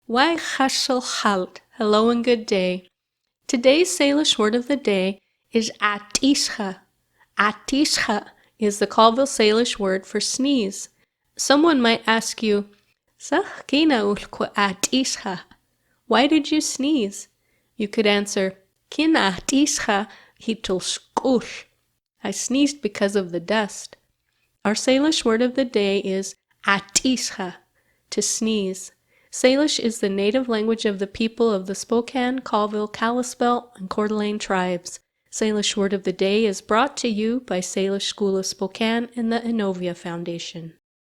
Wai chashel halt, hello and good day. Today's Salish word of the day is atisha. Atisha is the Colville Salish word for sneeze. Someone might ask you, "Sach kina ulku atisha?" Why did you sneeze? You could answer, Kina atisha hitul shkush. I sneezed because of the dust. Our Salish word of the day is atisha, to sneeze. Salish is the native language of the people of the Spokane, Colville, Kalispell, and Coeur d'Alene tribes. Salish word of the day is brought to you by Salish School of Spokane and the Innovia Foundation.